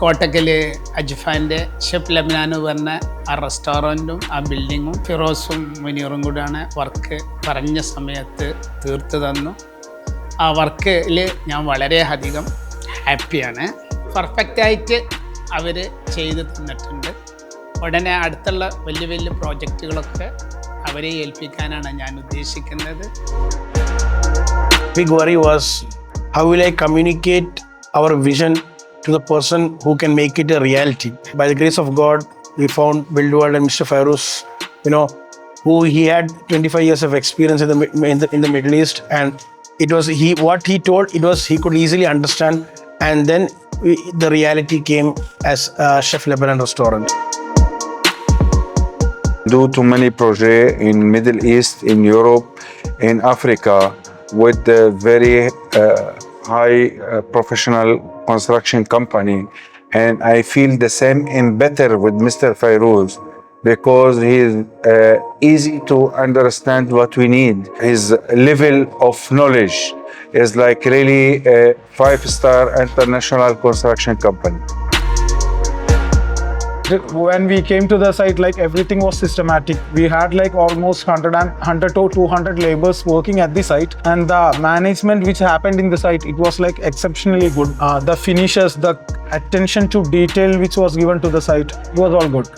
Kottakkal അജ്ഫാൻ്റെ chef Lebanon പറഞ്ഞ ആ റെസ്റ്റോറൻറ്റും ആ ബിൽഡിങ്ങും ഫിറോസും മുനീറും കൂടെയാണ് വർക്ക് പറഞ്ഞ സമയത്ത് തീർത്ത് തന്നു. ആ വർക്കിൽ ഞാൻ വളരെയധികം ഹാപ്പിയാണ്. പെർഫെക്റ്റായിട്ട് അവർ ചെയ്ത് തന്നിട്ടുണ്ട്. ഉടനെ അടുത്തുള്ള വലിയ വലിയ പ്രോജക്റ്റുകളൊക്കെ അവരെ ഏൽപ്പിക്കാനാണ് ഞാൻ ഉദ്ദേശിക്കുന്നത്. Big worry was how will I communicate our vision to the person who can make it a reality. By the grace of God, we found Bildwald and Mr. Fairuz, who he had 25 years of experience in the Middle East, and it was what he told, it was he could easily understand, and then the reality came as Chef Lebanon restaurant. Due to many projects in Middle East, in Europe, in Africa, with a very high professional construction company, and I feel the same and better with Mr. Fairuz because he is easy to understand what we need. His level of knowledge is like really a 5-star international construction company. When we came to the site, like everything was systematic. We had like almost 100 to 200 laborers working at the site, and the management which happened in the site, it was like exceptionally good. The finishes, the attention to detail which was given to the site, it was all good.